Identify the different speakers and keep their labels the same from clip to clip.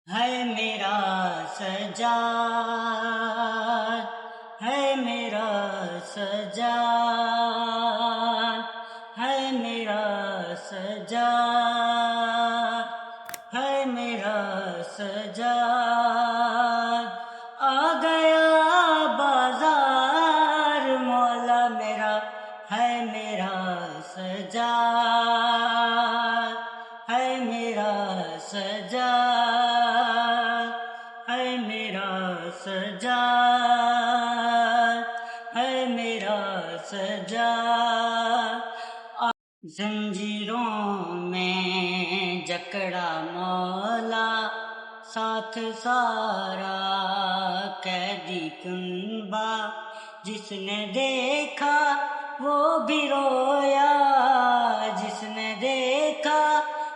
Speaker 1: ہے میرا سجاد، ہے میرا سجاد، ہے میرا سجاد، ہے میرا سجاد، آ گیا بازار مولا میرا، ہے میرا سجاد، ہے میرا سجاد، ہے میرا سجاد، ہے میرا سجاد، زنجیروں میں جکڑا مولا، ساتھ سارا قیدی کنبا، جس نے دیکھا وہ بھی رویا، جس نے دیکھا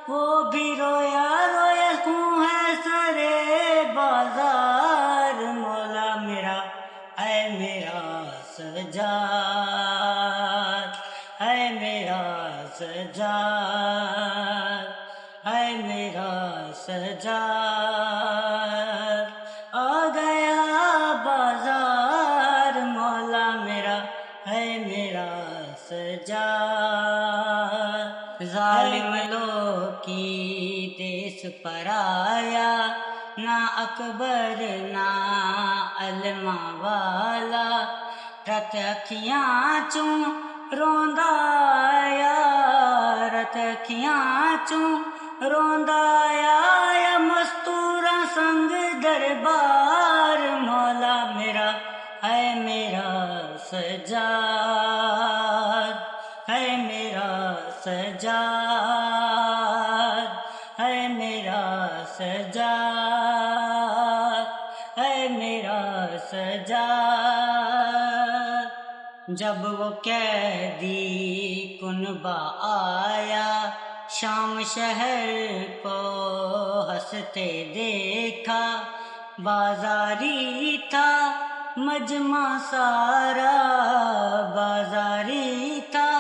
Speaker 1: وہ بھی رویا، رویا کیوں ہے سرے بازار مولا میرا، اے میرا سجاد، اے میرا سجاد، اے میرا سجاد، آ گیا بازار مولا میرا، ہے میرا سجاد، ظالم لوگ کی دیس پر آیا، نہ اکبر نہ علما والا، رت اکھیاں چوں روندا آیا، رت اکھیاں چوں روندا آیا، مستوراں سنگ دربار مولا میرا، ہے میرا سجاد، ہے میرا سجاد، ہے میرا سجاد، ہے میرا سجاد، جب وہ قیدی کنبہ آیا، شام شہر کو ہنستے دیکھا، بازاری تھا مجمع سارا، بازاری تھا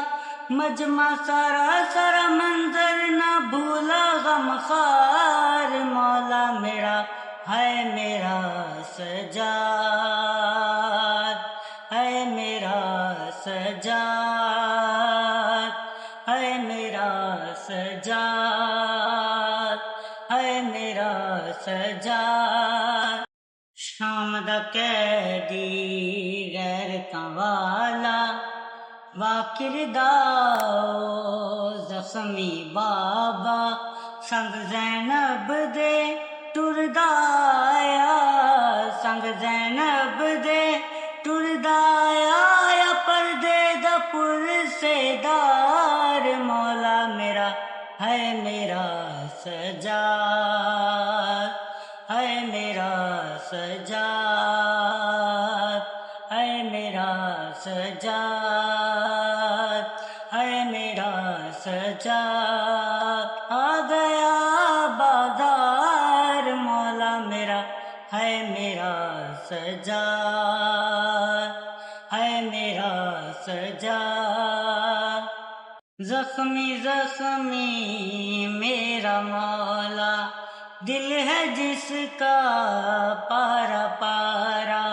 Speaker 1: مجمع سارا، سارا منظر نہ بھولا غمخوار مولا میرا، ہے میرا سجاد، ہے میرا سجاد، ہے میرا سجاد، ہے میرا سجاد، شام دا قیدی غیرتاں والا، واکردہ زخمی بابا، سنگ زینب دے ٹردا آیا، سنگ زینب دے ٹردا آیا، پردے دا پرسیدار مولا میرا، ہے میرا سجاد، ہے میرا سجاد، ہے میرا سجاد، ہے میرا سجاد، آ گیا بازار مولا میرا، ہے میرا سجاد، ہے میرا سجاد، زخمی زخمی میرا مولا، دل ہے جس کا پارا پارا،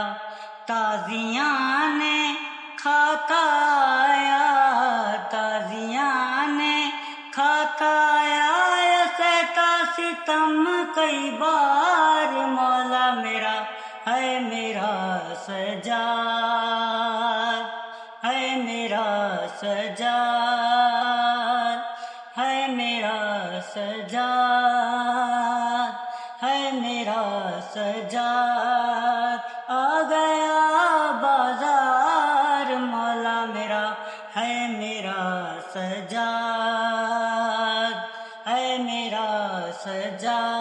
Speaker 1: تازیاں نے کھاتا آیا، تازیاں نے کھاتا آیا، سہتا ستم کئی بار مولا میرا، ہے میرا سجاد، ہے میرا سجاد، ہے میرا سجاد، ہے میرا سجاد، آ گیا بازار مولا میرا، ہے میرا سجاد، ہے میرا سجاد۔